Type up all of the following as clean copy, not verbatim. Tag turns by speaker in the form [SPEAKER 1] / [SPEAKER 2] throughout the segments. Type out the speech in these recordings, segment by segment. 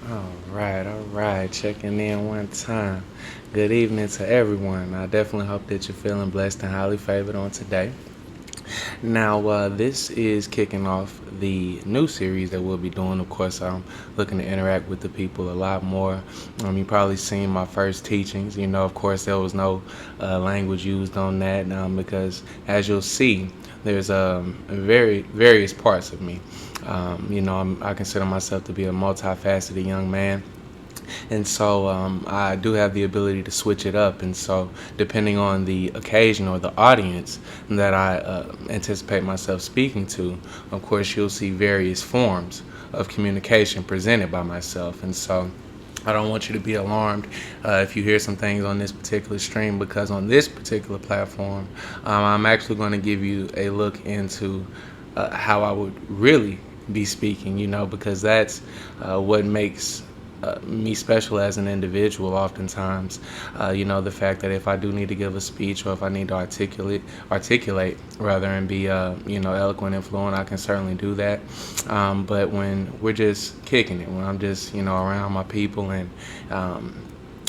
[SPEAKER 1] All right. Checking in one time. Good evening to everyone. I definitely hope that you're feeling blessed and highly favored on today. Now, this is kicking off the new series that we'll be doing. Of course, I'm looking to interact with the people a lot more. You probably seen my first teachings. Of course, there was no language used on that because, as you'll see, there's very various parts of me. I consider myself to be a multifaceted young man. And so I do have the ability to switch it up. And so, depending on the occasion or the audience that I anticipate myself speaking to, of course, you'll see various forms of communication presented by myself. And so, I don't want you to be alarmed if you hear some things on this particular stream, because on this particular platform, I'm actually going to give you a look into how I would really be speaking, because that's what makes me special as an individual. Oftentimes, the fact that if I do need to give a speech, or if I need to articulate rather, and be eloquent and fluent, I can certainly do that. But when we're just kicking it, when I'm just around my people, and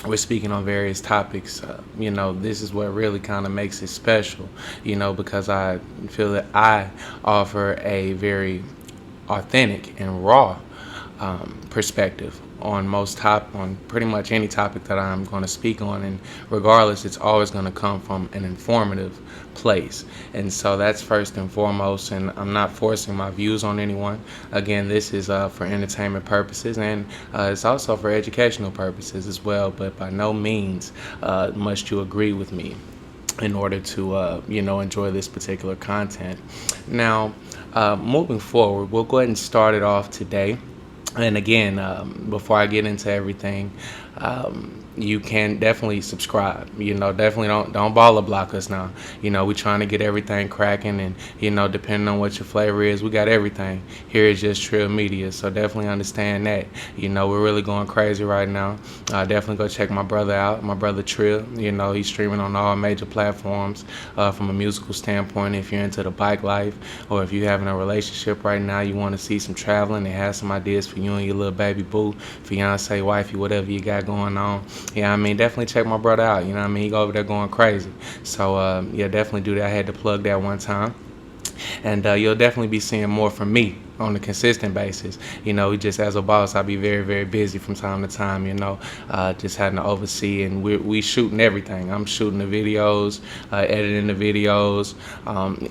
[SPEAKER 1] we're speaking on various topics, this is what really kind of makes it special, because I feel that I offer a very authentic and raw perspective on pretty much any topic that I'm going to speak on, and regardless, it's always going to come from an informative place. And so that's first and foremost, and I'm not forcing my views on anyone. Again, this is for entertainment purposes, and it's also for educational purposes as well, but by no means must you agree with me in order to enjoy this particular content. Now, moving forward, we'll go ahead and start it off today. And again, before I get into everything, you can definitely subscribe. Definitely don't baller block us now. We're trying to get everything cracking, and depending on what your flavor is, we got everything here at Justrillmedia. So definitely understand that. We're really going crazy right now. Definitely go check my brother out, my brother Trill. He's streaming on all major platforms from a musical standpoint. If you're into the bike life, or if you're having a relationship right now, you want to see some traveling and have some ideas for you and your little baby boo, fiance, wifey, whatever you got going on. Definitely check my brother out. He go over there going crazy. So, definitely do that. I had to plug that one time. And you'll definitely be seeing more from me on a consistent basis. Just as a boss, I be very, very busy from time to time, just having to oversee, and we shooting everything. I'm shooting the videos, editing the videos,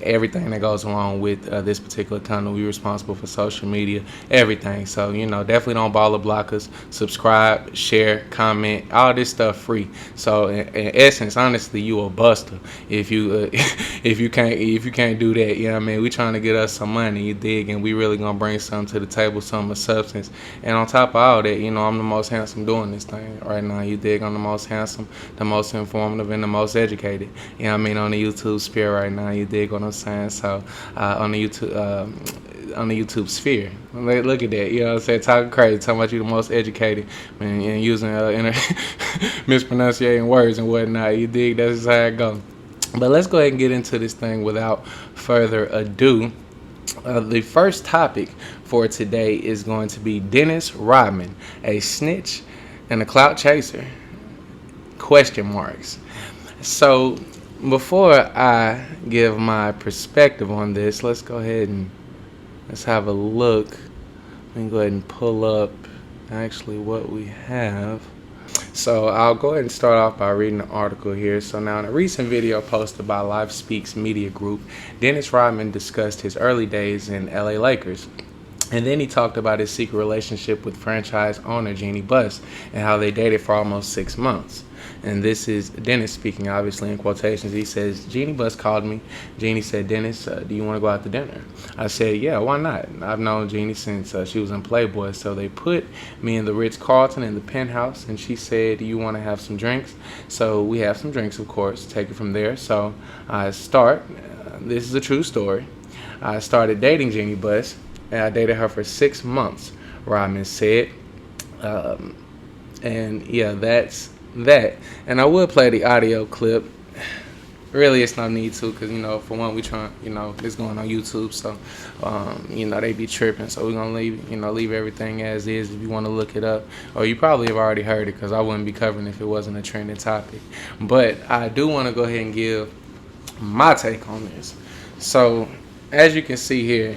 [SPEAKER 1] everything that goes along with this particular tunnel. We're responsible for social media, everything. So, definitely don't baller block us. Subscribe, share, comment, all this stuff free. So, in essence, honestly, you a buster if you if you can't do that. We trying to get us some money, you dig, and we really gonna bring something to the table, something of substance. And on top of all that, I'm the most handsome doing this thing right now, you dig. I'm the most handsome, the most informative, and the most educated, on the YouTube sphere right now, you dig what I'm saying? So on the YouTube sphere. Look at that, what I'm saying? Talking crazy, talking about you the most educated, and using mispronunciating words and whatnot, you dig. That's just how it goes. But let's go ahead and get into this thing without further ado. The first topic for today is going to be Dennis Rodman, a snitch and a clout chaser? Question marks. So before I give my perspective on this, let's go ahead and let's have a look. Let me go ahead and pull up actually what we have. So I'll go ahead and start off by reading the article here. So now, in a recent video posted by Live Speaks Media Group, Dennis Rodman discussed his early days in LA Lakers. And then he talked about his secret relationship with franchise owner Jeanie Buss and how they dated for almost 6 months. And this is Dennis speaking, obviously in quotations. He says, Jeanie Buss called me. Jeanie said, Dennis, do you want to go out to dinner? I said, yeah, why not? I've known Jeanie since she was in Playboy. So they put me in the Ritz-Carlton in the penthouse, and she said, do you want to have some drinks? So we have some drinks, of course, take it from there. So I start, this is a true story, I started dating Jeanie Buss, and I dated her for 6 months, Rodman said. And yeah, that's that. And I will play the audio clip really it's no need to, because, for one, we trying, it's going on YouTube, so, they be tripping. So we're going to leave everything as is if you want to look it up. Or you probably have already heard it, because I wouldn't be covering if it wasn't a trending topic. But I do want to go ahead and give my take on this. So, as you can see here,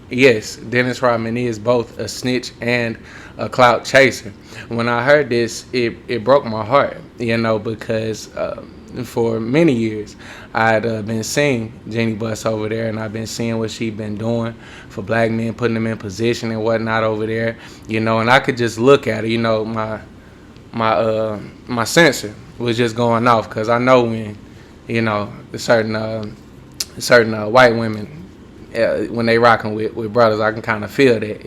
[SPEAKER 1] yes, Dennis Rodman is both a snitch and a clout chaser. When I heard this, it broke my heart, because for many years I'd been seeing Jeannie Buss over there, and I've been seeing what she'd been doing for black men, putting them in position and whatnot over there, and I could just look at it, my sensor was just going off, because I know when, certain white women, when they rocking with brothers, I can kind of feel that,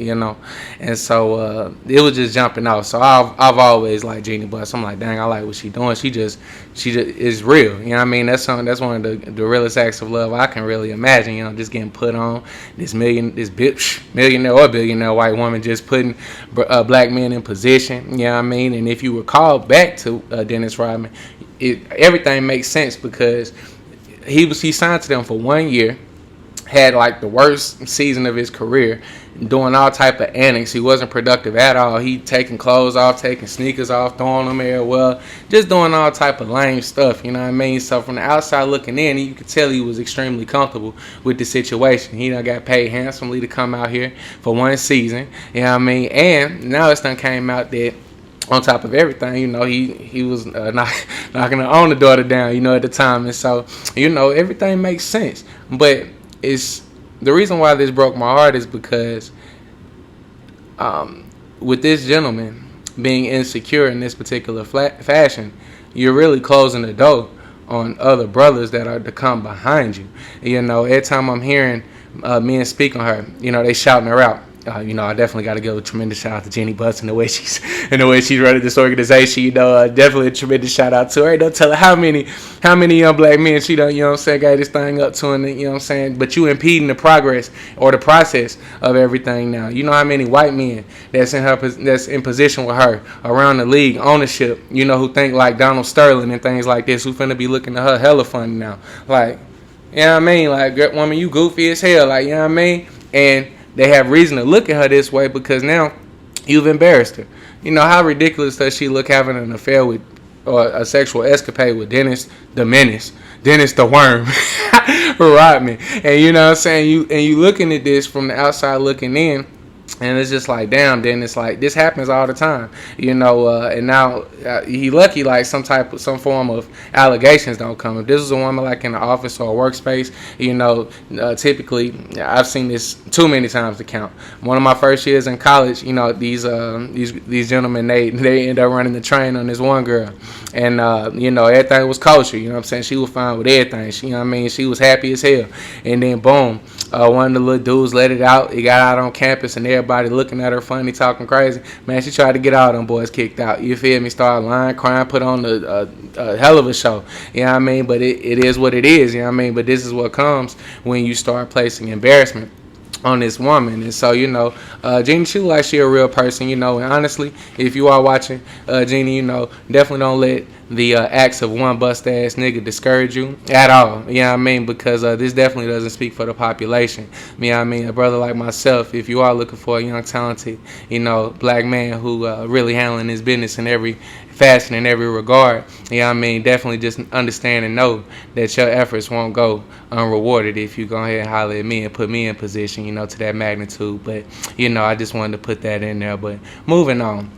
[SPEAKER 1] and so it was just jumping off. So I've always liked Jeannie Buss. I'm like, dang, I like what she doing. She just is real. That's one of the realest acts of love I can really imagine. Just getting put on, this millionaire or billionaire white woman just putting black men in position. And if you recall back to Dennis Rodman, everything makes sense, because he signed to them for 1 year. Had like the worst season of his career, doing all type of antics. He wasn't productive at all. He taking clothes off, taking sneakers off, throwing them everywhere, just doing all type of lame stuff. So from the outside looking in, you could tell he was extremely comfortable with the situation. He done got paid handsomely to come out here for 1 season. And now it's done came out that, on top of everything, he was knocking the owner daughter down, at the time. And so, everything makes sense. But it's the reason why this broke my heart is because with this gentleman being insecure in this particular fashion, you're really closing the door on other brothers that are to come behind you. Every time I'm hearing men speak on her, they shouting her out. I definitely got to give a tremendous shout out to Jeannie Buss and the way she's running this organization. Definitely a tremendous shout out to her. Don't tell her how many young black men she done, got this thing up to, and but you impeding the progress or the process of everything now. How many white men that's in position with her around the league, ownership, who think like Donald Sterling and things like this, who finna be looking at her hella funny now. Like, like, girl, woman, you goofy as hell, like, and they have reason to look at her this way because now you've embarrassed her. How ridiculous does she look having an affair with, or a sexual escapade with Dennis the Menace, Dennis the Worm, Rodman. And you looking at this from the outside looking in, and it's just like, damn, then it's like, this happens all the time, and now he lucky like some form of allegations don't come. If this is a woman like in the office or a workspace, typically I've seen this too many times to count. One of my first years in college, these gentlemen, they end up running the train on this one girl, and everything was kosher. She was fine with everything. She was happy as hell, and then boom, one of the little dudes let it out. He got out on campus, and everybody looking at her funny, talking crazy. Man, she tried to get all them boys kicked out. You feel me? Started lying, crying, put on a hell of a show. But it is what it is. But this is what comes when you start placing embarrassment on this woman. And so, Jeannie, she look like she a real person, and honestly, if you are watching Jeannie, definitely don't let the acts of one bust-ass nigga discourage you at all, because this definitely doesn't speak for the population. A brother like myself, if you are looking for a young, talented, black man who really handling his business in every fashion, in every regard, definitely just understand and know that your efforts won't go unrewarded if you go ahead and holler at me and put me in position, to that magnitude. But, I just wanted to put that in there. But moving on,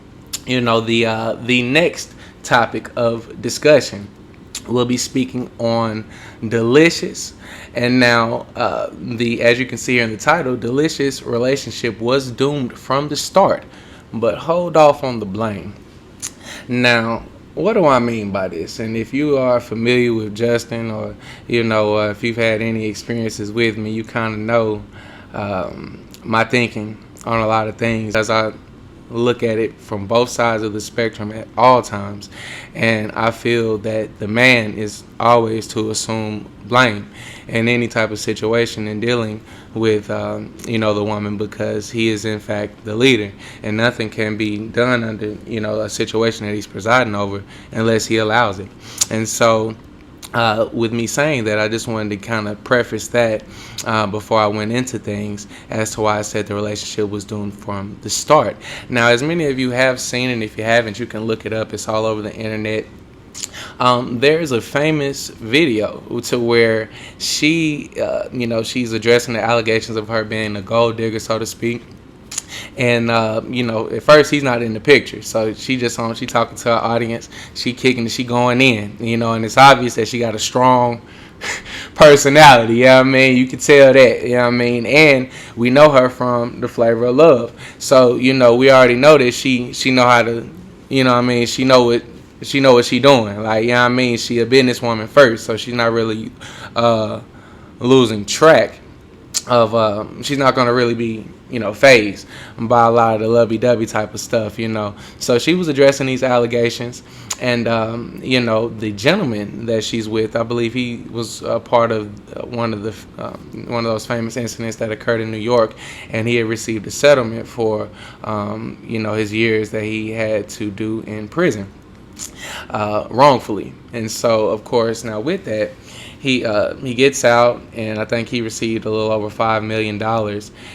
[SPEAKER 1] the next topic of discussion, we'll be speaking on Deelishis. And now, as you can see here in the title, Deelishis' relationship was doomed from the start, but hold off on the blame. Now, what do I mean by this? And if you are familiar with Justin, or if you've had any experiences with me, you kind of know my thinking on a lot of things, as I look at it from both sides of the spectrum at all times. And I feel that the man is always to assume blame in any type of situation in dealing with the woman, because he is in fact the leader, and nothing can be done under a situation that he's presiding over unless he allows it. And so with me saying that, I just wanted to kind of preface that before I went into things as to why I said the relationship was doomed from the start. Now, as many of you have seen, and if you haven't, you can look it up. It's all over the internet. There's a famous video to where she, she's addressing the allegations of her being a gold digger, so to speak. And at first he's not in the picture, so she talking to her audience, she kicking it, she going in, and it's obvious that she got a strong personality, you know what I mean? You can tell that, you know what I mean? And we know her from The Flavor of Love, so we already know that she know how to, you know what I mean? She know what she doing, like, you know what I mean? She a businesswoman first, so she's not really losing track of she's not gonna really be phased by a lot of the lovey-dovey type of stuff, so she was addressing these allegations. And the gentleman that she's with, I believe he was a part of one of those famous incidents that occurred in New York, and he had received a settlement for his years that he had to do in prison wrongfully. And so, of course, now with that, he gets out, and I think he received a little over $5 million.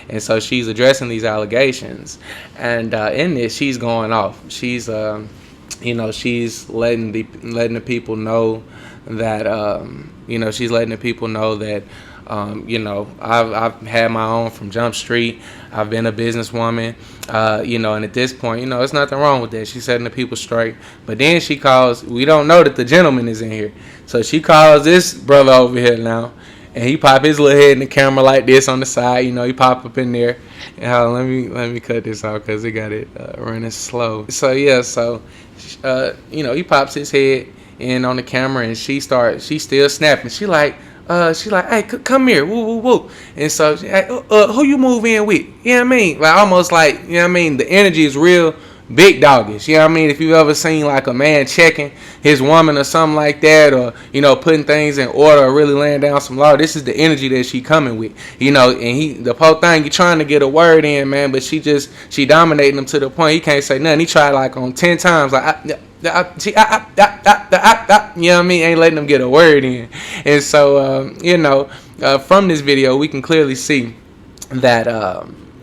[SPEAKER 1] And so she's addressing these allegations, and in this, she's going off. She's she's letting the people know that she's letting the people know that I've had my own from Jump Street. I've been a businesswoman, and at this point, it's nothing wrong with that. She's setting the people straight. But then she calls, we don't know that the gentleman is in here. So she calls this brother over here now, and he pop his little head in the camera like this on the side. He pop up in there. And let me cut this out because it got it running slow. So yeah, he pops his head in on the camera, and she's still snapping. She like, hey, come here, woo, woo, woo. And so, hey, who you move in with? You know what I mean? Like, almost like, you know what I mean? The energy is real big doggish. You know what I mean? If you've ever seen like a man checking his woman or something like that, or, putting things in order, or really laying down some law, this is the energy that she coming with, and the whole thing, you trying to get a word in, man, but she dominating him to the point he can't say nothing. He tried like on 10 times, like, you know what I mean? Ain't letting them get a word in. And so, from this video, we can clearly see that,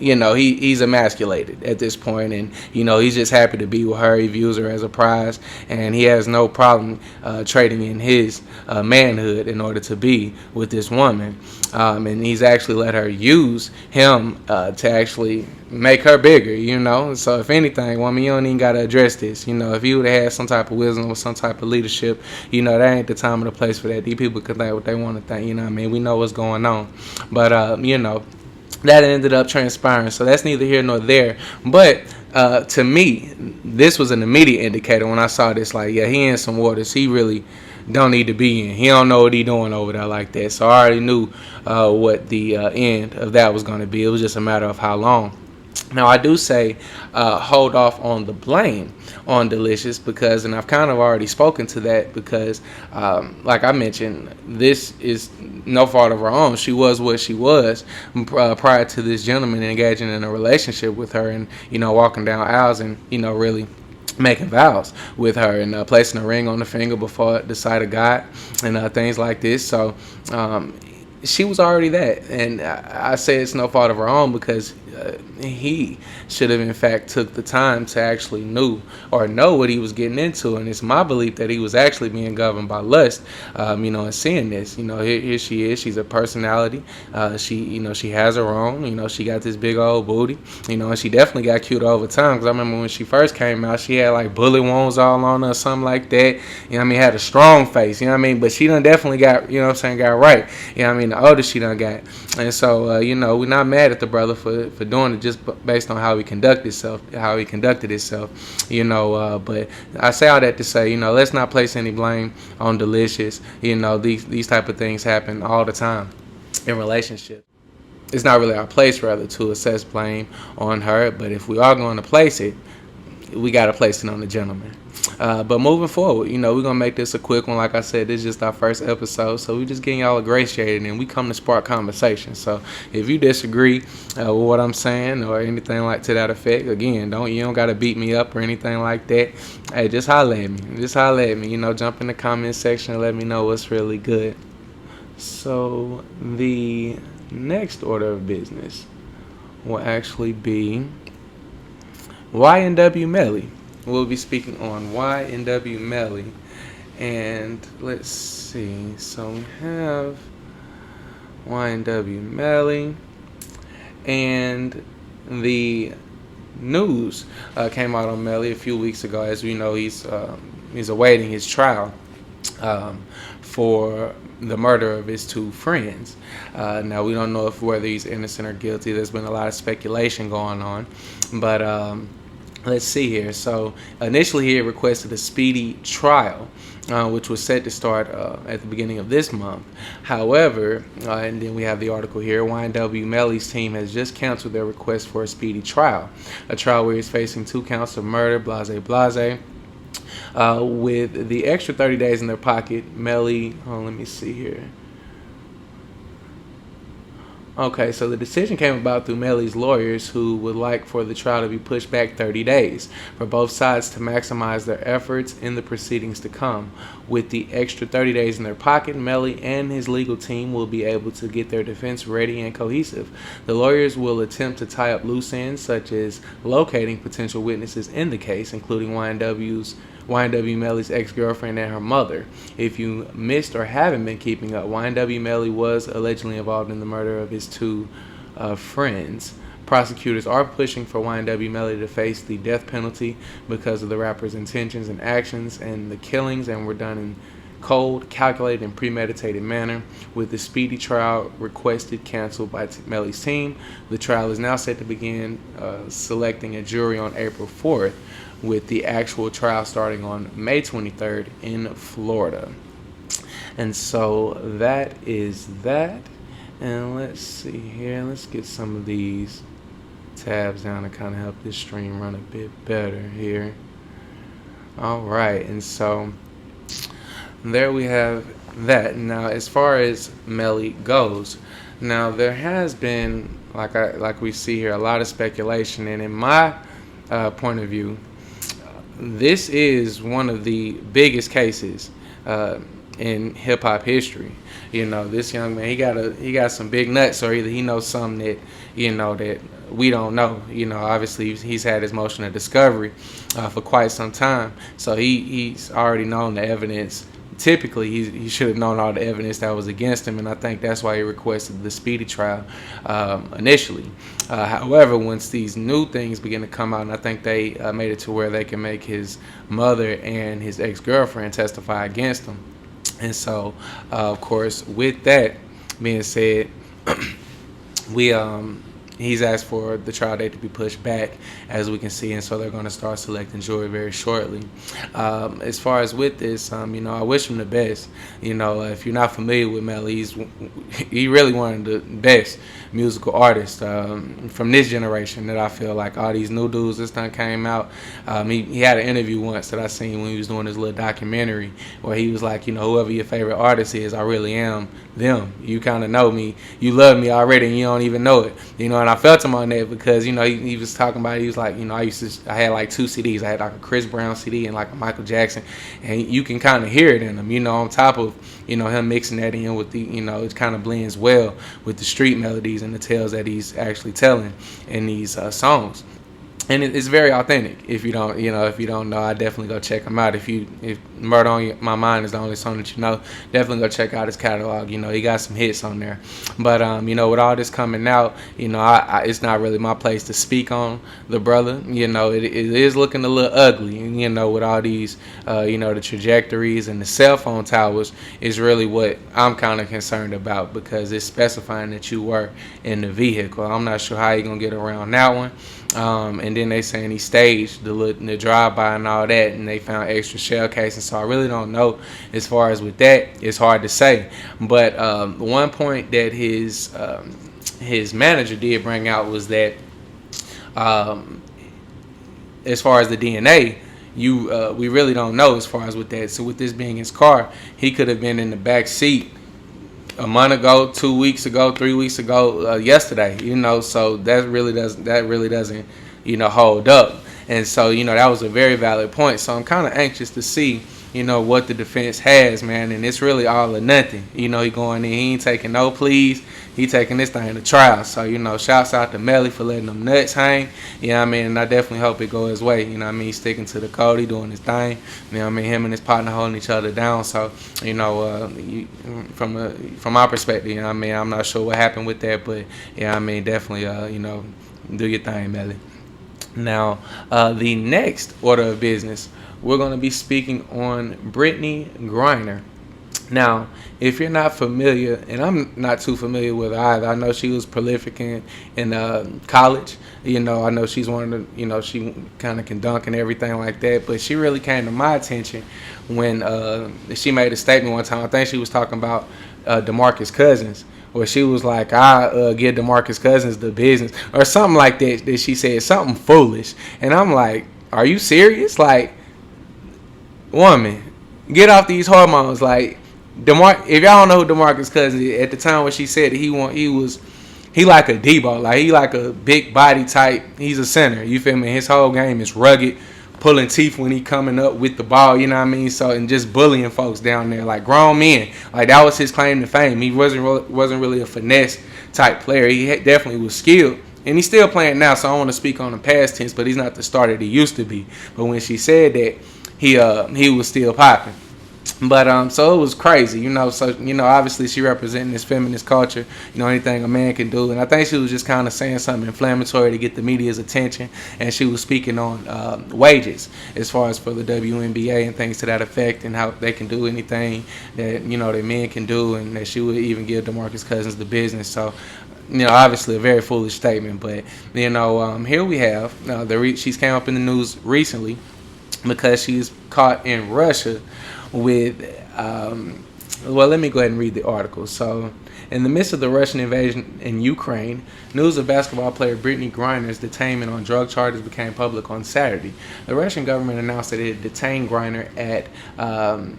[SPEAKER 1] he's emasculated at this point, and he's just happy to be with her. He views her as a prize, and he has no problem trading in his manhood in order to be with this woman. And he's actually let her use him to actually make her bigger, So if anything, woman, you don't even got to address this. If you would have had some type of wisdom or some type of leadership, that ain't the time or the place for that. These people can think what they want to think, what I mean? We know what's going on. But, that ended up transpiring, so that's neither here nor there. But to me, this was an immediate indicator when I saw this. Like, yeah, he in some waters he really don't need to be in. He don't know what he doing over there like that. So I already knew what the end of that was going to be. It was just a matter of how long. Now, I do say hold off on the blame on Deelishis because, and I've kind of already spoken to that because, like I mentioned, this is no fault of her own. She was what she was prior to this gentleman engaging in a relationship with her and, walking down aisles and, really making vows with her and placing a ring on the finger before the sight of God and things like this. So, she was already that, and I say it's no fault of her own because he should have in fact took the time to actually know what he was getting into, and it's my belief that he was actually being governed by lust, and seeing this, here she is, she's a personality, she has her own, she got this big old booty, and she definitely got cute over time, because I remember when she first came out, she had like bullet wounds all on her or something like that, had a strong face, but she done definitely got, got right, the older she done got, and so, we're not mad at the brother for doing it just based on how he conducted himself, but I say all that to say, let's not place any blame on Deelishis. These type of things happen all the time in relationships. It's not really our place, rather, to assess blame on her, but if we are going to place it, we got to place it on the gentleman. But moving forward, we're going to make this a quick one. Like I said, this is just our first episode, so we just getting y'all ingratiated, and we come to spark conversation. So if you disagree with what I'm saying or anything like to that effect, again, you don't got to beat me up or anything like that. Hey, just holler at me. Jump in the comment section and let me know what's really good. So the next order of business will actually be YNW Melly. We'll be speaking on YNW Melly. And let's see. So we have YNW Melly. And the news came out on Melly a few weeks ago. As we know, he's awaiting his trial for the murder of his two friends. Now, we don't know whether he's innocent or guilty. There's been a lot of speculation going on. But let's see here. So initially he had requested a speedy trial, which was set to start at the beginning of this month. However, and then we have the article here, YNW Melly's team has just canceled their request for a speedy trial. A trial where he's facing 2 counts of murder, blase. With the extra 30 days in their pocket, Melly, let me see here. Okay, so the decision came about through Melly's lawyers, who would like for the trial to be pushed back 30 days for both sides to maximize their efforts in the proceedings to come. With the extra 30 days in their pocket, Melly and his legal team will be able to get their defense ready and cohesive. The lawyers will attempt to tie up loose ends, such as locating potential witnesses in the case, including YNW Melly's ex-girlfriend and her mother. If you missed or haven't been keeping up, YNW Melly was allegedly involved in the murder of his two friends. Prosecutors are pushing for YNW Melly to face the death penalty because of the rapper's intentions and actions, and the killings and were done in cold, calculated, and premeditated manner. With the speedy trial requested canceled by Melly's team, the trial is now set to begin selecting a jury on April 4th, with the actual trial starting on May 23rd in Florida. And so that is that. And let's see here. Let's get some of these tabs down to kind of help this stream run a bit better here. All right. And so there we have that. Now, as far as Melly goes, now there has been, like we see here, a lot of speculation. And in my point of view, this is one of the biggest cases in hip hop history. This young man, he got some big nuts, or either he knows something that that we don't know. Obviously he's had his motion of discovery for quite some time, so he's already known the evidence. Typically, he should have known all the evidence that was against him, and I think that's why he requested the speedy trial initially. However, once these new things begin to come out, and I think they made it to where they can make his mother and his ex-girlfriend testify against him. And so, of course, with that being said, he's asked for the trial date to be pushed back, as we can see, and so they're going to start selecting jury very shortly. As far as with this, I wish him the best. If you're not familiar with Melly, he really one of the best musical artists from this generation that I feel like. All these new dudes this time came out. He had an interview once that I seen when he was doing his little documentary where he was like, whoever your favorite artist is, I really am them. You kind of know me. You love me already and you don't even know it. And I felt him on that because, he was talking about, he was like, I had like 2 CDs. I had like a Chris Brown CD and like a Michael Jackson. And you can kind of hear it in them, on top of, him mixing that in with the, it kind of blends well with the street melodies and the tales that he's actually telling in these songs. And it's very authentic. If you don't know, I definitely go check him out. If Murder on My Mind is the only song that you know, definitely go check out his catalog. He got some hits on there. But with all this coming out, it's not really my place to speak on the brother. It is looking a little ugly. And, with all these, the trajectories and the cell phone towers is really what I'm kind of concerned about, because it's specifying that you were in the vehicle. I'm not sure how you're gonna get around that one. And then they saying he staged the drive-by and all that, and they found extra shell casings. So I really don't know as far as with that. It's hard to say. But one point that his manager did bring out was that as far as the DNA, we really don't know as far as with that. So with this being his car, he could have been in the back seat a month ago, 2 weeks ago, 3 weeks ago, yesterday. So that really doesn't hold up. And so that was a very valid point. So I'm kind of anxious to see what the defense has, man, and it's really all or nothing. He going in, he ain't taking no pleas. He taking this thing to trial. So, shouts out to Melly for letting them nuts hang. And I definitely hope it go his way. He's sticking to the code, he doing his thing. Him and his partner holding each other down. So, from my perspective, I'm not sure what happened with that, but definitely, do your thing, Melly. Now, the next order of business, we're going to be speaking on Brittney Griner. Now, if you're not familiar, and I'm not too familiar with her either, I know she was prolific in college. I know she's one of the, she kind of can dunk and everything like that. But she really came to my attention when she made a statement one time. I think she was talking about DeMarcus Cousins, where she was like, I give DeMarcus Cousins the business, or something like that. That she said something foolish, and I'm like, are you serious? Like, woman, get off these hormones. Like, if y'all don't know who DeMarcus Cousins is, at the time when she said he like a Debo, like he like a big body type. He's a center. You feel me? His whole game is rugged, pulling teeth when he coming up with the ball. You know what I mean? So, and just bullying folks down there, like grown men. Like, that was his claim to fame. He wasn't really a finesse type player. He definitely was skilled. And he's still playing now, so I don't want to speak on the past tense, but he's not the starter he used to be. But when she said that, he was still popping. But so it was crazy, So obviously she representing this feminist culture, anything a man can do. And I think she was just kind of saying something inflammatory to get the media's attention. And she was speaking on wages as far as for the WNBA and things to that effect, and how they can do anything that that men can do, and that she would even give DeMarcus Cousins the business. So, obviously a very foolish statement. But here we have she's came up in the news recently because she's caught in Russia with, let me go ahead and read the article. So, in the midst of the Russian invasion in Ukraine, news of basketball player Brittney Griner's detainment on drug charges became public on Saturday. The Russian government announced that it had detained Griner at, I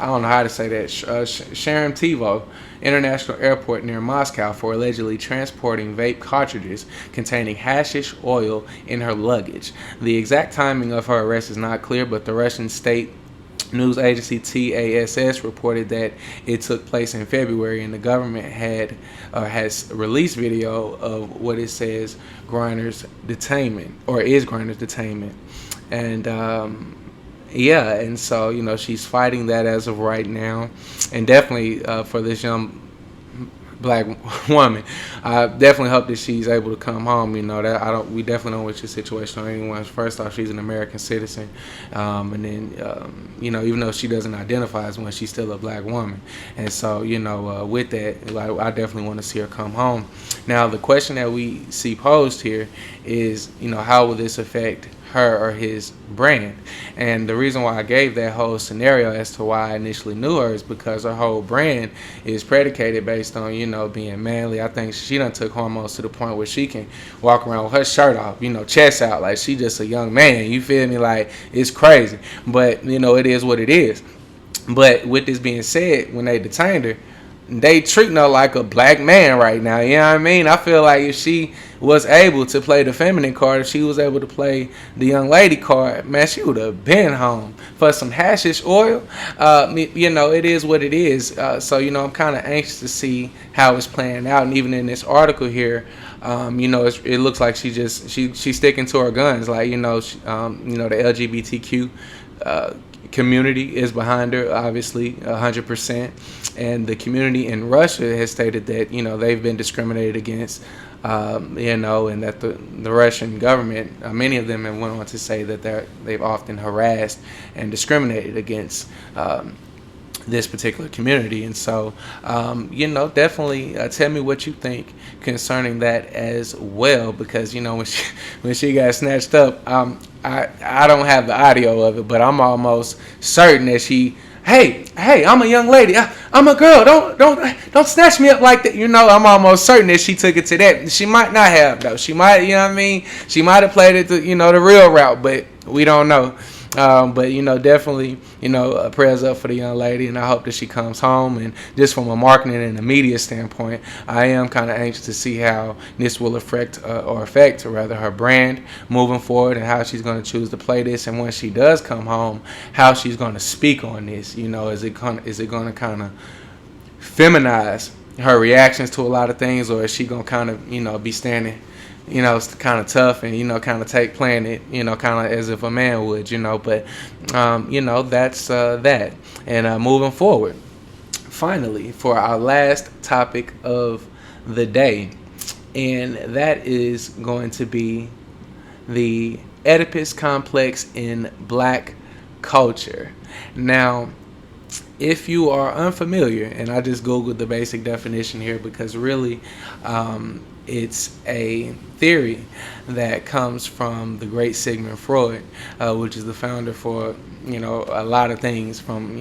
[SPEAKER 1] don't know how to say that, Sheremetyevo International Airport near Moscow for allegedly transporting vape cartridges containing hashish oil in her luggage. The exact timing of her arrest is not clear, but the Russian state news agency TASS reported that it took place in February, and the government has released video of what it says Griner's detainment, or is Griner's detainment. And and so she's fighting that as of right now, and definitely for this young black woman, I definitely hope that she's able to come home. We definitely don't wish your situation on anyone. First off, she's an American citizen, and then even though she doesn't identify as one, she's still a black woman. And so with that, I definitely want to see her come home. Now, the question that we see posed here is, how will this affect her or his brand? And the reason why I gave that whole scenario as to why I initially knew her is because her whole brand is predicated based on being manly. I think she done took hormones to the point where she can walk around with her shirt off, chest out, like she just a young man. You feel me? Like, it's crazy, but it is what it is. But with this being said, when they detained her, they treating her like a black man right now. You know what I mean? I feel like if she was able to play the feminine card, if she was able to play the young lady card, man, she would have been home. For some hashish oil, it is what it is. So I'm kind of anxious to see how it's playing out. And even in this article here, it looks like she's sticking to her guns. Like, the LGBTQ community is behind her, obviously, 100%. And the community in Russia has stated that, they've been discriminated against, and that the Russian government, many of them have went on to say that they've often harassed and discriminated against this particular community. And so, definitely tell me what you think concerning that as well, because, when she got snatched up, I don't have the audio of it, but I'm almost certain that she, hey, I'm a young lady. I'm a girl. Don't snatch me up like that. I'm almost certain that she took it to that. She might not have though. She might, She might have played it the real route, but we don't know. But definitely, prayers up for the young lady, and I hope that she comes home. And just from a marketing and a media standpoint, I am kind of anxious to see how this will affect her brand moving forward, and how she's going to choose to play this. And when she does come home, how she's going to speak on this. Is it going to kind of feminize her reactions to a lot of things, or is she going to kind of be standing it's kind of tough and, kind of playing it, kind of as if a man would, but, that's that. And moving forward, finally, for our last topic of the day, and that is going to be the Oedipus Complex in Black culture. Now, if you are unfamiliar, and I just Googled the basic definition here because really, it's a theory that comes from the great Sigmund Freud, which is the founder for, a lot of things from,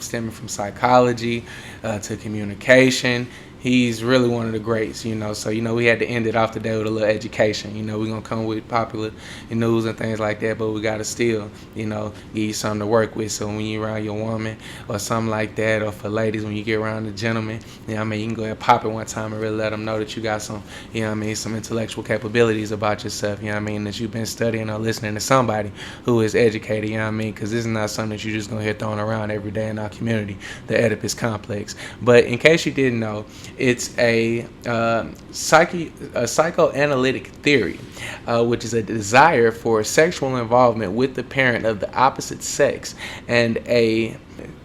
[SPEAKER 1] stemming from psychology to communication. He's really one of the greats, So, we had to end it off today with a little education. We're going to come with popular news and things like that, but we got to still, give you something to work with. So when you're around your woman or something like that, or for ladies, when you get around the gentleman, you can go ahead and pop it one time and really let them know that you got some, some intellectual capabilities about yourself, that you've been studying or listening to somebody who is educated, because this is not something that you're just going to hear thrown around every day in our community, the Oedipus Complex. But in case you didn't know, it's a psychoanalytic theory, which is a desire for sexual involvement with the parent of the opposite sex and a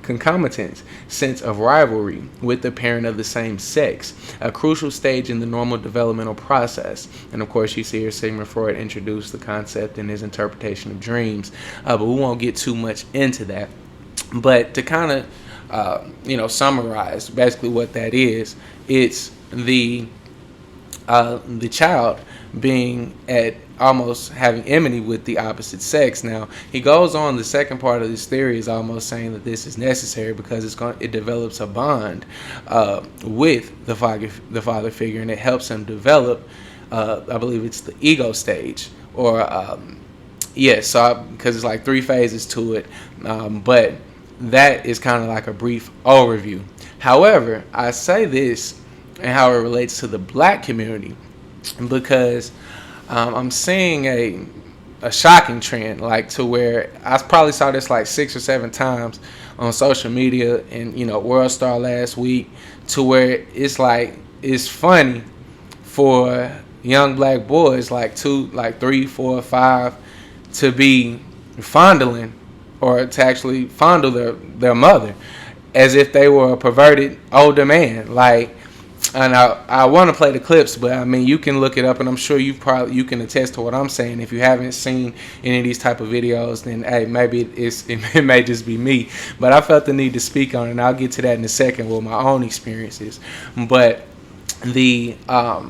[SPEAKER 1] concomitant sense of rivalry with the parent of the same sex, a crucial stage in the normal developmental process. And of course, you see here Sigmund Freud introduced the concept in his interpretation of dreams, but we won't get too much into that. But to kind of summarize basically what that is, it's the child being at almost having enmity with the opposite sex. Now, he goes on, the second part of this theory is almost saying that this is necessary because it develops a bond with the father figure, and it helps him develop, I believe it's the ego stage, or because it's like 3 phases to it, but that is kind of like a brief overview. However, I say this and how it relates to the Black community because I'm seeing a shocking trend, like to where I probably saw this like 6 or 7 times on social media and World Star last week, to where it's funny for young Black boys like 3, 4, 5 to be fondling or to actually fondle their mother as if they were a perverted older man. And I want to play the clips, but you can look it up, and I'm sure you can attest to what I'm saying. If you haven't seen any of these type of videos, then hey, maybe it may just be me. But I felt the need to speak on it, and I'll get to that in a second with my own experiences. But I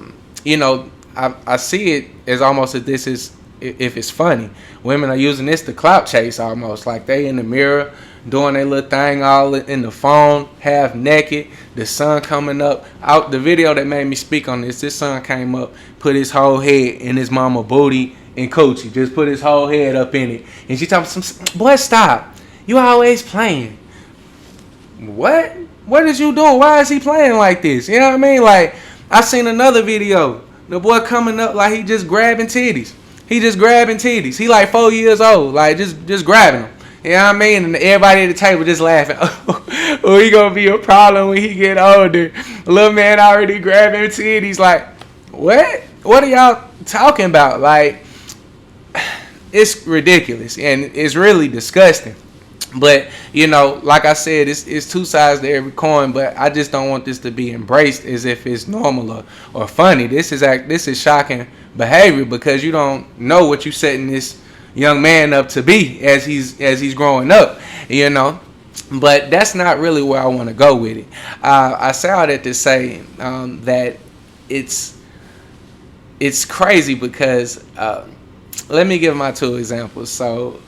[SPEAKER 1] see it as almost as this is, if it's funny, women are using this to clout chase almost, like they in the mirror doing their little thing all in the phone, half naked, the sun coming up. Out the video that made me speak on this son came up, put his whole head in his mama booty and coochie, just put his whole head up in it. And she talking some, boy, stop, you always playing. What is you doing? Why is he playing like this? You know what I mean? Like, I seen another video, the boy coming up like he just grabbing titties. He like 4 years old, like just grabbing them. You know what I mean? And everybody at the table just laughing. Oh, he gonna be a problem when he get older. Little man already grabbing titties. Like, what? What are y'all talking about? Like, it's ridiculous and it's really disgusting. But like I said, it's 2 sides to every coin. But I just don't want this to be embraced as if it's normal or funny. This is shocking behavior because you don't know what you're setting this young man up to be as he's growing up, But that's not really where I want to go with it. I say all that to say that it's crazy because let me give my 2 examples. So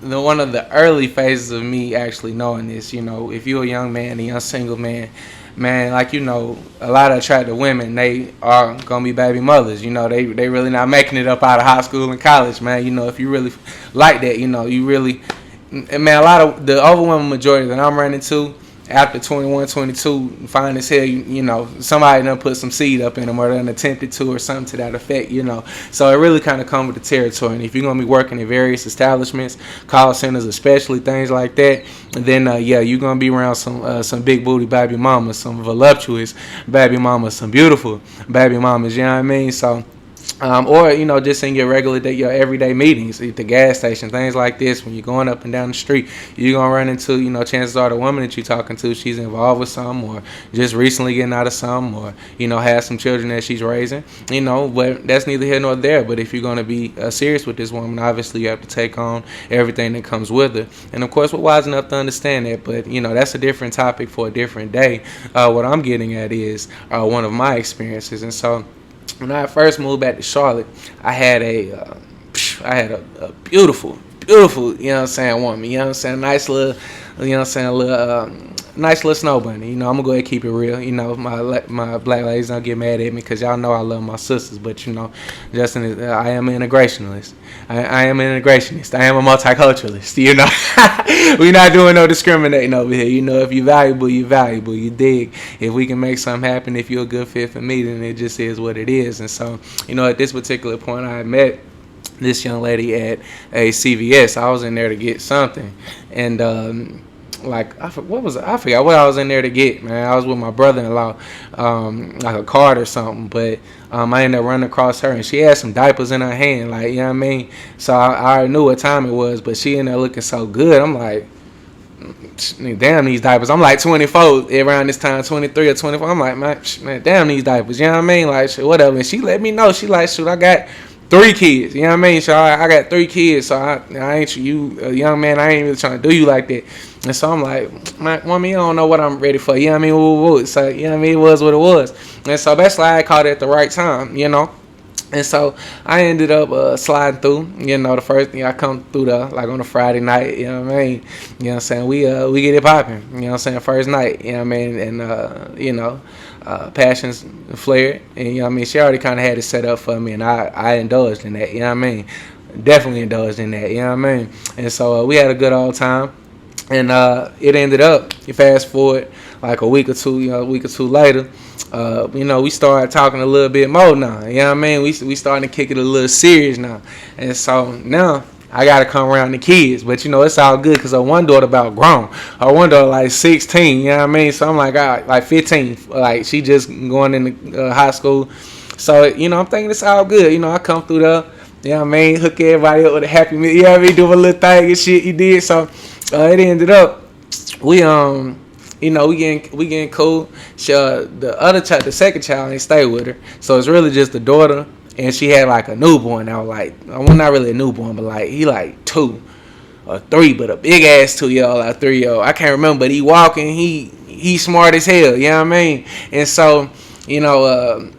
[SPEAKER 1] one of the early phases of me actually knowing this. You know, if you're a young man, a young single man, like, you know, a lot of attractive women, they are gonna be baby mothers. You know, they really not making it up out of high school and college, man. You know, if you really like that, you know, you really, man, a lot of the overwhelming majority that I'm running to after 21, 22, fine as hell, you know, somebody done put some seed up in them or done attempted to or something to that effect, you know. So it really kind of comes with the territory. And if you're going to be working in various establishments, call centers especially, things like that, then, yeah, you're going to be around some big booty baby mamas, some voluptuous baby mamas, some beautiful baby mamas, you know what I mean? So, or, you know, just in your your everyday meetings at the gas station, things like this. When you're going up and down the street, you're going to run into, you know, chances are the woman that you're talking to, she's involved with something or just recently getting out of something or, you know, has some children that she's raising, you know, but that's neither here nor there. But if you're going to be serious with this woman, obviously you have to take on everything that comes with her. And, of course, we're wise enough to understand that. But, you know, that's a different topic for a different day. What I'm getting at is one of my experiences. And so, when I first moved back to Charlotte, I had a beautiful, you know what I'm saying, woman. You know what I'm saying, nice little, you know what I'm saying, a little nice little snow bunny. You know, I'm gonna go ahead and keep it real. You know, my black ladies don't get mad at me because y'all know I love my sisters. But, you know, Justin, I am an integrationalist. I am an integrationist. I am a multiculturalist. You know, we're not doing no discriminating over here. You know, if you're valuable, you're valuable. You dig? If we can make something happen, if you're a good fit for me, then it just is what it is. And so, you know, at this particular point, I met this young lady at a CVS. I was in there to get something, and like I forgot what I was in there to get, man. I was with my brother-in-law, like a card or something, but I ended up running across her, and she had some diapers in her hand, like, you know what I mean? So I already knew what time it was, but she ended up looking so good. I'm like, damn these diapers. I'm like 24 around this time, 23 or 24. I'm like, man, damn these diapers, you know what I mean? Like, shit, whatever. And she let me know. She like, shoot, I got 3 kids, you know what I mean? So I got 3 kids, so I ain't you, a young man, I ain't really trying to do you like that. And so I'm like, man, woman, you don't know what I'm ready for, you know what I mean? Woo. So, you know what I mean? It was what it was. And so that's why I caught it at the right time, you know? And so I ended up sliding through, you know, the first thing I come through like on a Friday night, you know what I mean? You know what I'm saying? We get it popping, you know what I'm saying? First night, you know what I mean? And, you know, passions flared, and, you know what I mean? She already kind of had it set up for me, and I indulged in that, you know what I mean? Definitely indulged in that, you know what I mean? And so we had a good old time, and it ended up, you fast forward like a week or two later, you know, we started talking a little bit more now, you know what I mean? We starting to kick it a little serious now, and so now I gotta come around the kids, but, you know, it's all good because her one daughter about grown. Her one daughter like 16, you know what I mean? So I'm like, all right, like 15, like she just going into high school. So, you know, I'm thinking it's all good. You know, I come through there, you know what I mean? Hook everybody up with a happy meal, you know what I mean? Do a little thing and shit you did. So it ended up, we you know, we getting cool. The second child ain't stay with her, so it's really just the daughter. And she had like a newborn. I was like, well, not really a newborn, but like he like 2 or 3, but a big ass 2-year-old, like 3-year-old. I can't remember, but he walking. He smart as hell. You know what I mean? And so, you know,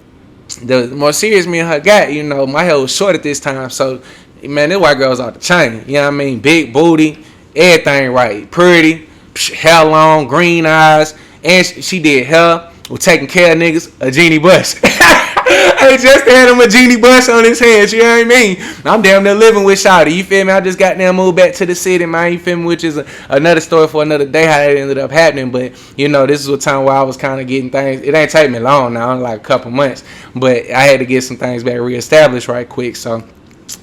[SPEAKER 1] the more serious me and her got, you know, my hair was short at this time. So, man, this white girl's off the chain. You know what I mean? Big booty, everything right, pretty, hair long, green eyes, and she did hair. Was taking care of niggas, a genie bus. I just had him a genie bus on his hands, you know what I mean? I'm damn near living with Shawty, you feel me? I just got down moved back to the city, man, you feel me? Which is another story for another day how it ended up happening. But, you know, this is a time where I was kind of getting things. It ain't take me long now, only like a couple months. But I had to get some things back reestablished right quick, so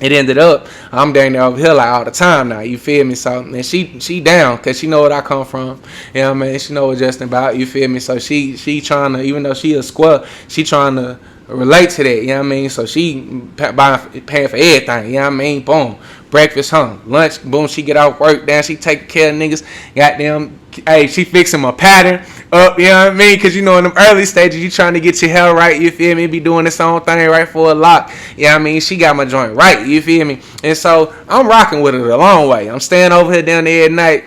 [SPEAKER 1] it ended up, I'm down there over here like all the time now, you feel me? So, and she down, because she know what I come from, you know what I mean? She know what Justin about, you feel me? So she trying to, even though she a square, she trying to relate to that, you know what I mean? So she paying for everything, you know what I mean? Boom, breakfast, lunch, boom, she get off work, down, she taking care of niggas, goddamn, hey, she fixing my pattern up, you know what I mean? Because, you know, in them early stages, you trying to get your hair right, you feel me? Be doing this own thing right for a lock, you know what I mean? She got my joint right, you feel me? And so I'm rocking with her the long way. I'm staying over here down there at night,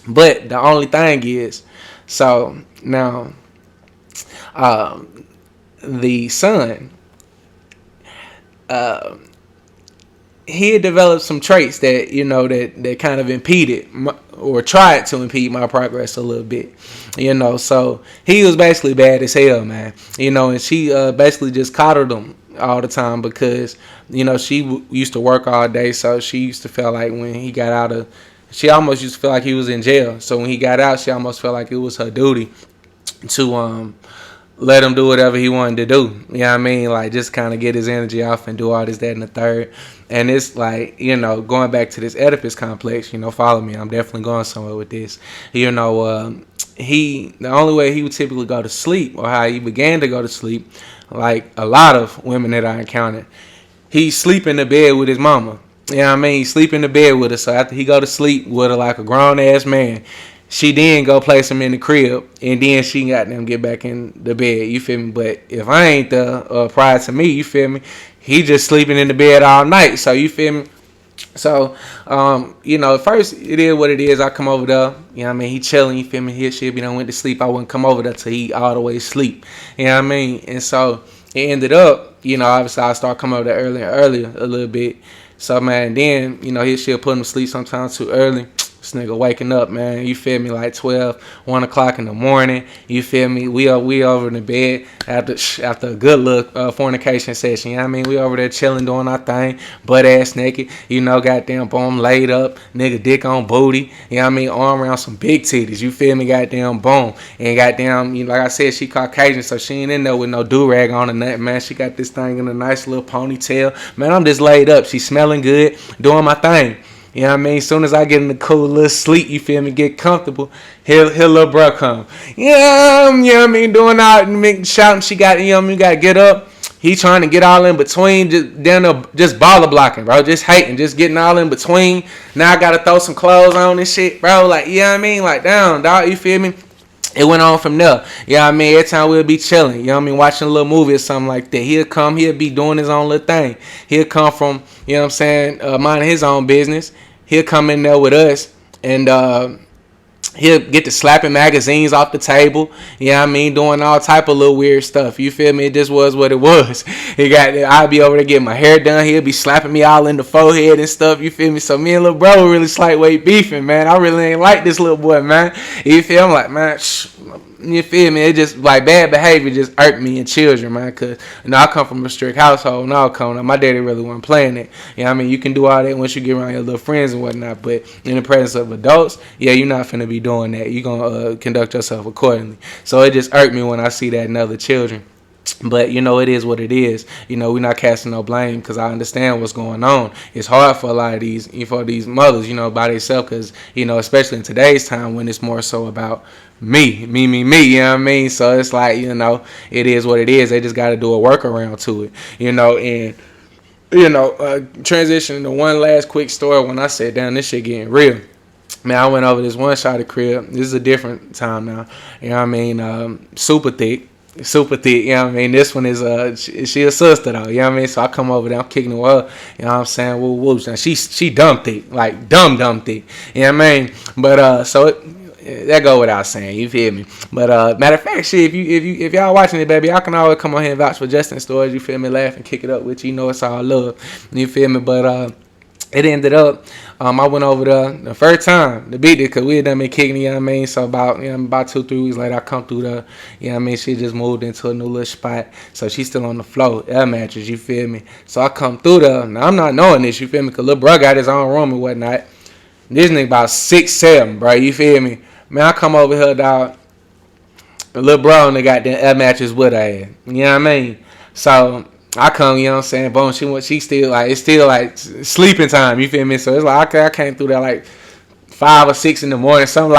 [SPEAKER 1] but the only thing is, so now, the son, he had developed some traits that, you know, that kind of impeded or tried to impede my progress a little bit, you know. So he was basically bad as hell, man, you know. And she basically just coddled him all the time because, you know, she used to work all day, so she used to feel like when he got out of, she almost used to feel like he was in jail. So when he got out, she almost felt like it was her duty to let him do whatever he wanted to do. You know what I mean? Like, just kind of get his energy off and do all this, that, and the third. And it's like, you know, going back to this Oedipus Complex, you know, follow me. I'm definitely going somewhere with this. You know, the only way he would typically go to sleep, or how he began to go to sleep, like a lot of women that I encountered, he sleep in the bed with his mama. You know what I mean? He sleep in the bed with her. So after he go to sleep with her like a grown-ass man, she then go place him in the crib, and then she got them get back in the bed. You feel me? But if I ain't there prior to me, you feel me? He just sleeping in the bed all night. So you feel me? So, you know, at first it is what it is. I come over there, you know what I mean? He chilling, you feel me? He'll be done went to sleep. I wouldn't come over there till he all the way sleep. You know what I mean? And so it ended up, you know, obviously I start coming over there earlier and earlier a little bit. So, man, then, you know, she'll put him to sleep sometimes too early. This nigga waking up, man, you feel me, like 12, 1 o'clock in the morning, you feel me, we over in the bed after a good look fornication session, you know what I mean, we over there chilling, doing our thing, butt ass naked, you know, goddamn, boom, laid up, nigga dick on booty, you know what I mean, arm around some big titties, you feel me, goddamn, boom, and goddamn, you know, like I said, she Caucasian, so she ain't in there with no do-rag on or nothing, man, she got this thing in a nice little ponytail, man, I'm just laid up, she smelling good, doing my thing. You know what I mean? As soon as I get in the cool little sleep, you feel me, get comfortable, here little bro come. Yeah, you know what I mean? Doing out, shouting, she got, you know what I mean, got to get up. He trying to get all in between, just down there, just baller blocking, bro. Just hating, just getting all in between. Now I got to throw some clothes on and shit, bro. Like, you know what I mean? Like, down, dog, you feel me? It went on from there. You know what I mean? Every time we'll be chilling, you know what I mean, watching a little movie or something like that. He'll be doing his own little thing. He'll come from, you know what I'm saying, minding his own business. He'll come in there with us, and he'll get to slapping magazines off the table. You know what I mean? Doing all type of little weird stuff. You feel me? It just was what it was. I'll be over there getting my hair done. He'll be slapping me all in the forehead and stuff. You feel me? So me and little bro were really slight weight beefing, man. I really ain't like this little boy, man. You feel? I'm like, man, you feel me? It just, like, bad behavior just irked me in children, man. Because, you know, I come from a strict household and all coming up. My daddy really wasn't playing it. You know what I mean? You can do all that once you get around your little friends and whatnot. But in the presence of adults, yeah, you're not finna be doing that. You're going to conduct yourself accordingly. So it just irked me when I see that in other children. But, you know, it is what it is. You know, we're not casting no blame because I understand what's going on. It's hard for a lot of these mothers, you know, by themselves because, you know, especially in today's time when it's more so about me, you know what I mean? So it's like, you know, it is what it is. They just got to do a workaround to it, you know, and, you know, transitioning to one last quick story when I said, damn, this shit getting real. Man, I went over this one shot of crib. This is a different time now. You know what I mean? Super thick, you know what I mean? This one is she a sister though, you know what I mean? So I come over there, I'm kicking her up, you know what I'm saying? Woo woo. Now she dumb thick, like dumb thick, you know what I mean? But that go without saying, you feel me? But matter of fact, shit, if y'all watching it, baby, y'all can always come on here and vouch for Justin Stories, you feel me? Laugh and kick it up with you, know it's all love, you feel me? But it ended up, I went over there the first time to beat it because we had done been kicking, you know what I mean? So about 2-3 weeks later, I come through there, you know what I mean? She just moved into a new little spot, so she's still on the floor, air mattress, you feel me? So I come through there, now I'm not knowing this, you feel me? Because little bro got his own room and whatnot. This nigga about 6'7", bro, you feel me? Man, I come over here, dog. The little bro and they got the air mattress with her ass. You know what I mean? So I come, you know what I'm saying? Boom, she still like, it's still like sleeping time, you feel me? So it's like, I came through there like 5 or 6 in the morning, some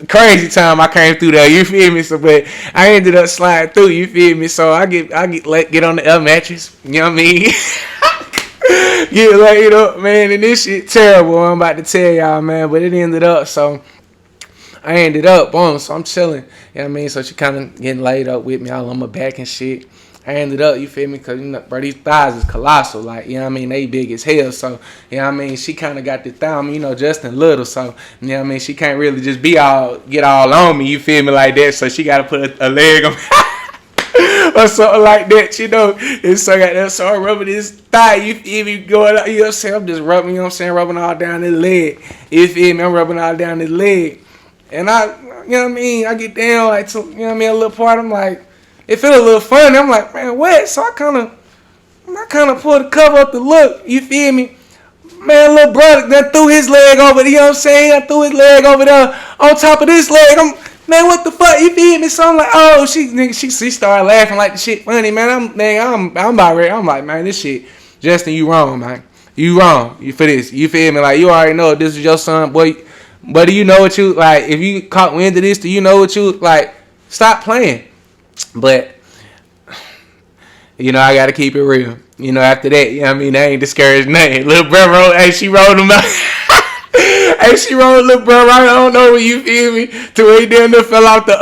[SPEAKER 1] crazy time I came through there, you feel me? So, but I ended up sliding through, you feel me? So I get on the air mattress, you know what I mean? Get laid up, man, and this shit terrible, I'm about to tell y'all, man, but it ended up, so I ended up, boom, so I'm chilling, you know what I mean? So she kind of getting laid up with me all on my back and shit. I ended up, you feel me, because, you know, bro, these thighs is colossal, like, you know what I mean, they big as hell, so, you know what I mean, she kind of got the thigh, I mean, you know, Justin little, so, you know what I mean, she can't really just get all on me, you feel me, like that, so she got to put a leg on or something like that, you know. And so I got that, so I'm rubbing this thigh, you feel me, going out, you know what I'm saying? I'm just rubbing, you know what I'm saying, rubbing all down his leg. You feel me? I'm rubbing all down his leg. And I, you know what I mean, I get down, like, to, you know what I mean, a little part, I'm like, it feel a little funny. I'm like, man, what? So I kind of pulled the cover up to look, you feel me? Man, little brother that threw his leg over there, you know what I'm saying? I threw his leg over there on top of this leg. Man, what the fuck? You feel me? So I'm like, oh, she started laughing like the shit funny, man. I'm about ready. I'm like, man, this shit, Justin, you wrong, man. You wrong. You for this. You feel me? Like, you already know this is your son, boy. But do you know what you, like, if you caught wind of this, do you know what you, like, stop playing. But, you know, I got to keep it real. You know, after that, you know what I mean? They ain't discouraged nothing. Little bro rolled, hey, she rolled him out. Hey, she rolled little bro right on over, you feel me? To where he down there fell out the,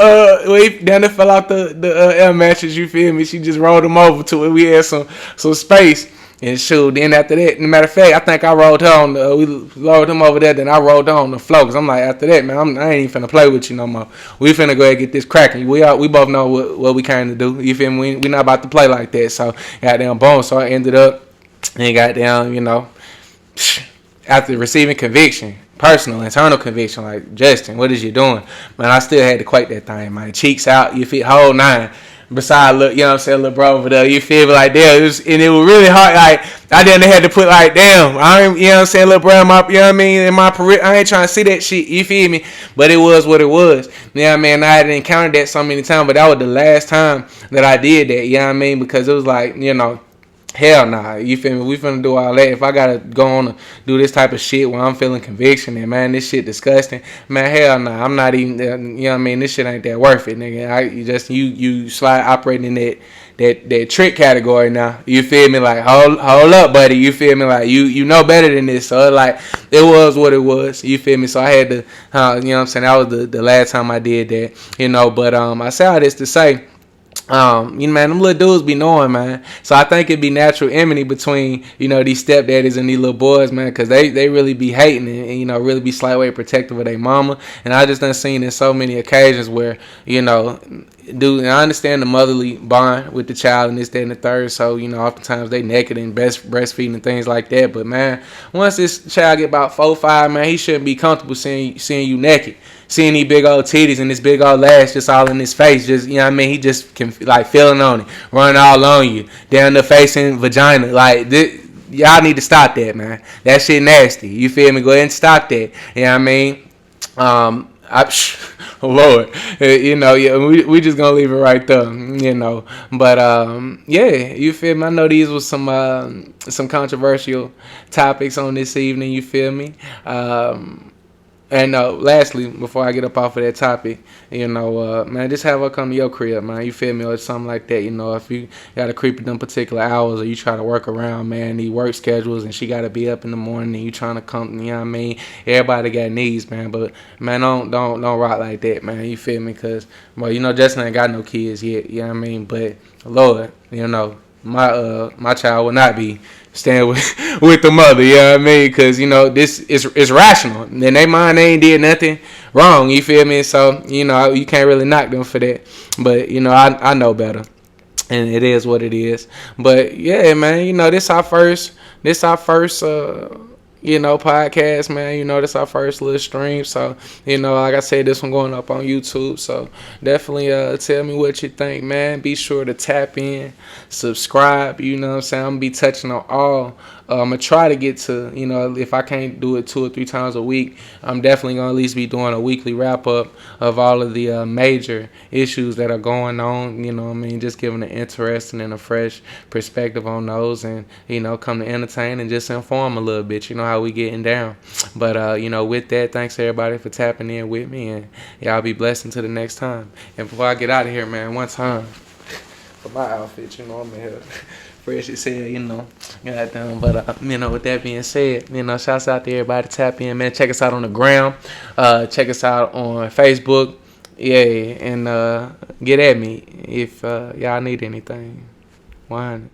[SPEAKER 1] air mattress, you feel me? She just rolled him over to where we had some space. And shoot, then after that, as a matter of fact, I think I rolled her on we rolled him over there, then I rolled her on the floor. Cause I'm like, after that, man, I ain't even finna play with you no more. We finna go ahead and get this cracking. We both know what we came to do. You feel me? We not about to play like that. So, goddamn boom. So I ended up, and goddamn, you know, after receiving conviction, personal, internal conviction, like, Justin, what is you doing? Man, I still had to quake that thing, man. Cheeks out, you feel, whole nine. Besides, look, you know what I'm saying, little bro over there, you feel me, like, damn, it was really hard, like, I didn't have to put, like, damn, I ain't, you know what I'm saying, little bro, you know what I mean, in my career, I ain't trying to see that shit, you feel me, but it was what it was, you know what I mean, I had encountered that so many times, but that was the last time that I did that, you know what I mean, because it was like, you know, hell nah, you feel me? We finna do all that. If I gotta go on and do this type of shit where I'm feeling conviction and, man, this shit disgusting, man, hell nah, I'm not even, you know what I mean? This shit ain't that worth it, nigga. You slide operating in that trick category now. You feel me? Like, hold up, buddy. You feel me? Like, you know better than this. So, like, it was what it was. You feel me? So I had to, you know what I'm saying? That was the last time I did that, you know. But I say all this to say, you know, man, them little dudes be knowing, man. So I think it'd be natural enmity between, you know, these stepdaddies and these little boys, man, because they really be hating and, you know, really be slight way protective of their mama. And I just done seen in so many occasions where, you know, dude, and I understand the motherly bond with the child and this, that, and the third. So, you know, oftentimes they naked and breastfeeding and things like that. But, man, once this child get about 4 or 5, man, he shouldn't be comfortable seeing you naked. Seeing these big old titties and this big old ass just all in his face, just, you know what I mean? He just can, like, feeling on it, running all on you, down the face and vagina. Like, y'all need to stop that, man. That shit nasty. You feel me? Go ahead and stop that. You know what I mean? Lord, you know, yeah, we just gonna leave it right there, you know. But yeah, you feel me? I know these was some controversial topics on this evening. You feel me? And lastly, before I get up off of that topic, you know, man, just have her come to your crib, man. You feel me? Or something like that. You know, if you got to creep at them particular hours or you try to work around, man, these work schedules and she got to be up in the morning and you trying to come, you know what I mean? Everybody got needs, man. But, man, don't rock like that, man. You feel me? Because, well, you know, Justin ain't got no kids yet, you know what I mean? But, Lord, you know, my child will not be staying with the mother, you know what I mean? Because, you know, this is rational. And they mind they ain't did nothing wrong, you feel me? So, you know, you can't really knock them for that. But, you know, I know better. And it is what it is. But, yeah, man, you know, this our first you know, podcast, man. You know, this our first little stream. So, you know, like I said, this one going up on YouTube. So, definitely tell me what you think, man. Be sure to tap in, subscribe. You know what I'm saying? I'm going to be touching on all. I'm going to try to get to, you know, if I can't do it 2 or 3 times a week, I'm definitely going to at least be doing a weekly wrap-up of all of the major issues that are going on. You know what I mean? Just giving an interesting and a fresh perspective on those and, you know, come to entertain and just inform a little bit. You know how we getting down. But, you know, with that, thanks everybody for tapping in with me. And y'all be blessed until the next time. And before I get out of here, man, one time for my outfit, you know, I'm in here. Fresh as hell, you know. Goddamn. But, you know, with that being said, you know, shouts out to everybody. Tap in, man. Check us out on the gram. Check us out on Facebook. Yeah, and get at me if y'all need anything. 100.